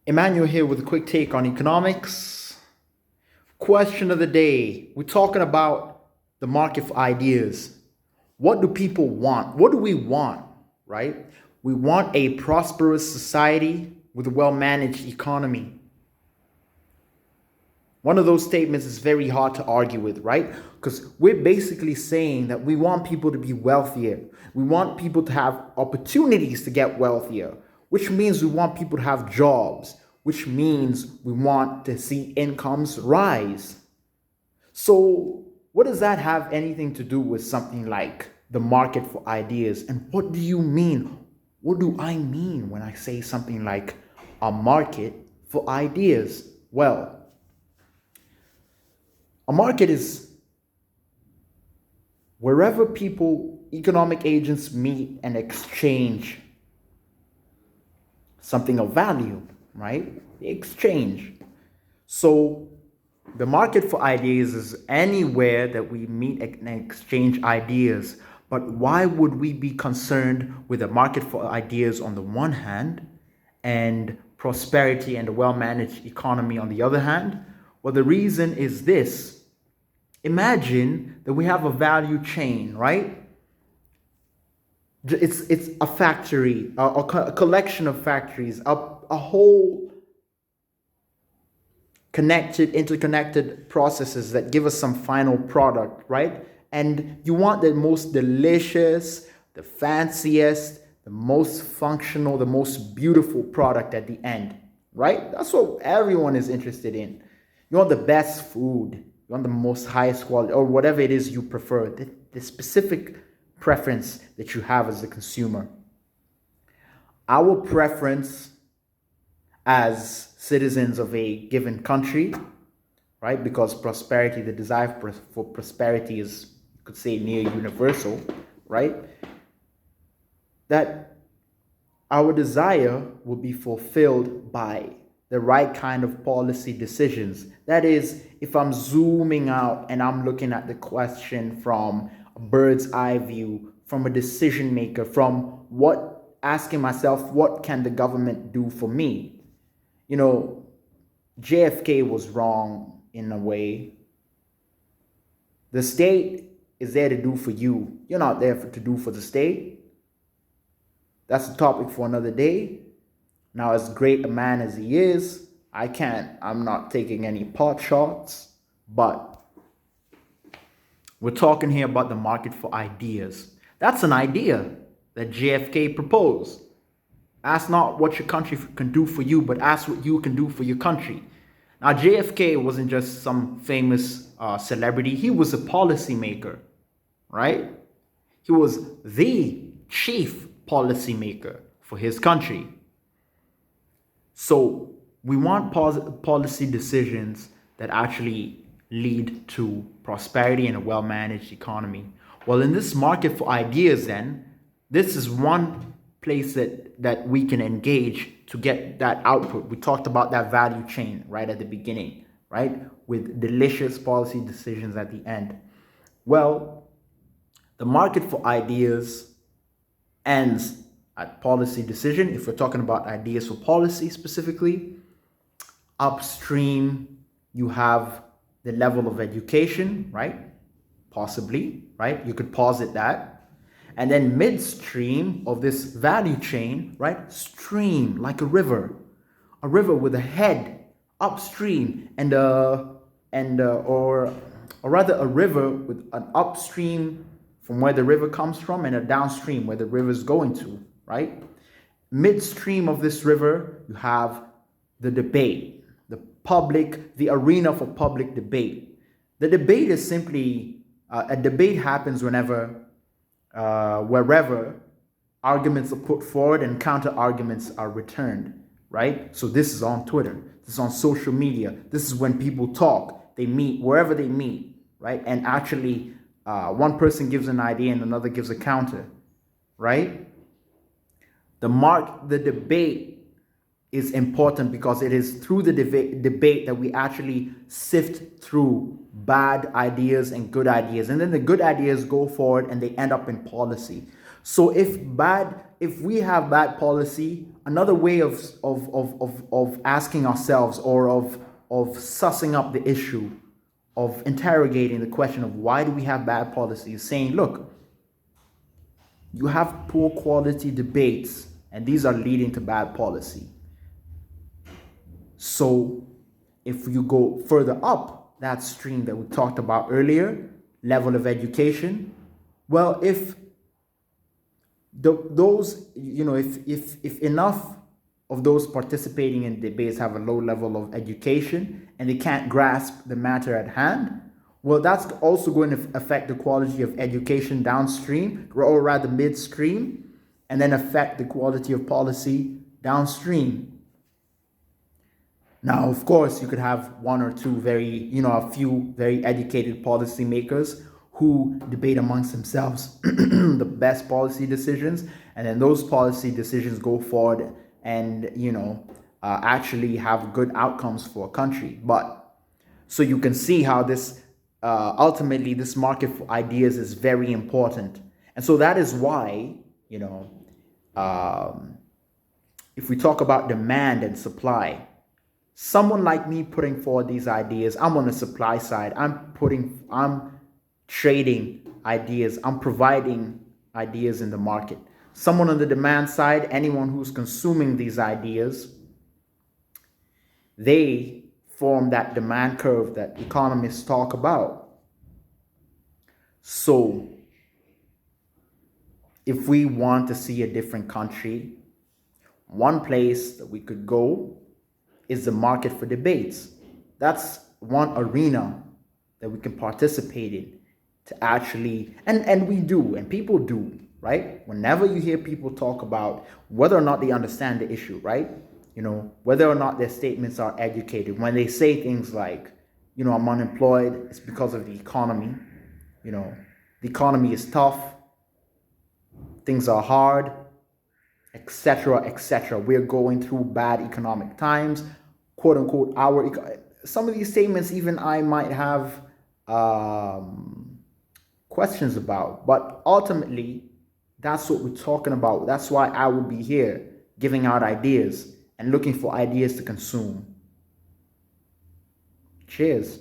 Emmanuel here with a quick take on economics. Question of the day. We're talking about the market for ideas. What do people want? What do we want, right? We want a prosperous society with a well-managed economy. One of those statements is very hard to argue with, right? Because we're basically saying that we want people to be wealthier. We want people to have opportunities to get wealthier, which means we want people to have jobs, which means we want to see incomes rise. So, what does that have anything to do with something like the market for ideas? And what do you mean? What do I mean when I say something like a market for ideas? Well, a market is wherever people, economic agents meet and exchange something of value, right? They exchange. So the market for ideas is anywhere that we meet and exchange ideas. But why would we be concerned with a market for ideas on the one hand and prosperity and a well-managed economy on the other hand? Well, the reason is this. Imagine that we have a value chain, right? It's a factory, a collection of factories, a whole interconnected processes that give us some final product, right? And you want the most delicious, the fanciest, the most functional, the most beautiful product at the end, right? That's what everyone is interested in. You want the best food. You want the most highest quality, or whatever it is you prefer, the specific preference that you have as a consumer. Our preference as citizens of a given country, right? Because prosperity, the desire for prosperity is, you could say, near universal, right? That our desire will be fulfilled by the right kind of policy decisions. That is, if I'm zooming out and I'm looking at the question from a bird's eye view, from a decision maker, from asking myself, what can the government do for me? You know, JFK was wrong in a way. The state is there to do for you. You're not there to do for the state. That's a topic for another day. Now, as great a man as he is, I'm not taking any pot shots, but we're talking here about the market for ideas. That's an idea that JFK proposed. Ask not what your country can do for you, but ask what you can do for your country. Now, JFK wasn't just some famous celebrity. He was a policymaker, right? He was the chief policymaker for his country. So we want policy decisions that actually lead to prosperity and a well-managed economy. Well, in this market for ideas, then, this is one place that we can engage to get that output. We talked about that value chain right at the beginning, right? With delicious policy decisions at the end. Well, the market for ideas ends at policy decision. If we're talking about ideas for policy specifically, upstream, you have the level of education, right? Possibly, right? You could posit that. And then midstream of this value chain, right? Stream, like a river with a head upstream or rather a river with an upstream from where the river comes from and a downstream where the river is going to, right? Midstream of this river, you have the debate, the arena for public debate. The debate is simply, a debate happens wherever arguments are put forward and counter arguments are returned, right? So this is on Twitter, this is on social media, this is when people talk, they meet, wherever they meet, right? And actually, one person gives an idea and another gives a counter, right? The debate is important because it is through the debate that we actually sift through bad ideas and good ideas. And then the good ideas go forward and they end up in policy. So if we have bad policy, another way of asking ourselves, or of sussing up the issue, of interrogating the question of why do we have bad policies, saying, look, you have poor quality debates, and these are leading to bad policy. So if you go further up that stream that we talked about earlier, level of education, well, if those, if enough of those participating in debates have a low level of education and they can't grasp the matter at hand, well, that's also going to affect the quality of education downstream, or rather midstream, and then affect the quality of policy downstream. Now, of course, you could have one or two a few very educated policymakers who debate amongst themselves the best policy decisions, and then those policy decisions go forward and, actually have good outcomes for a country. But so you can see how this ultimately this market for ideas is very important. And so that is why, if we talk about demand and supply, someone like me putting forward these ideas, I'm on the supply side. I'm trading ideas. I'm providing ideas in the market. Someone on the demand side, anyone who's consuming these ideas, they form that demand curve that economists talk about. So if we want to see a different country, one place that we could go is the market for debates. That's one arena that we can participate in to actually, and we do, and people do, right? Whenever you hear people talk about whether or not they understand the issue, right? Whether or not their statements are educated, when they say things like, I'm unemployed, it's because of the economy. The economy is tough, things are hard, etc., etc. We're going through bad economic times, quote unquote. Some of these statements, even I might have questions about, but ultimately, that's what we're talking about. That's why I would be here giving out ideas and looking for ideas to consume. Cheers.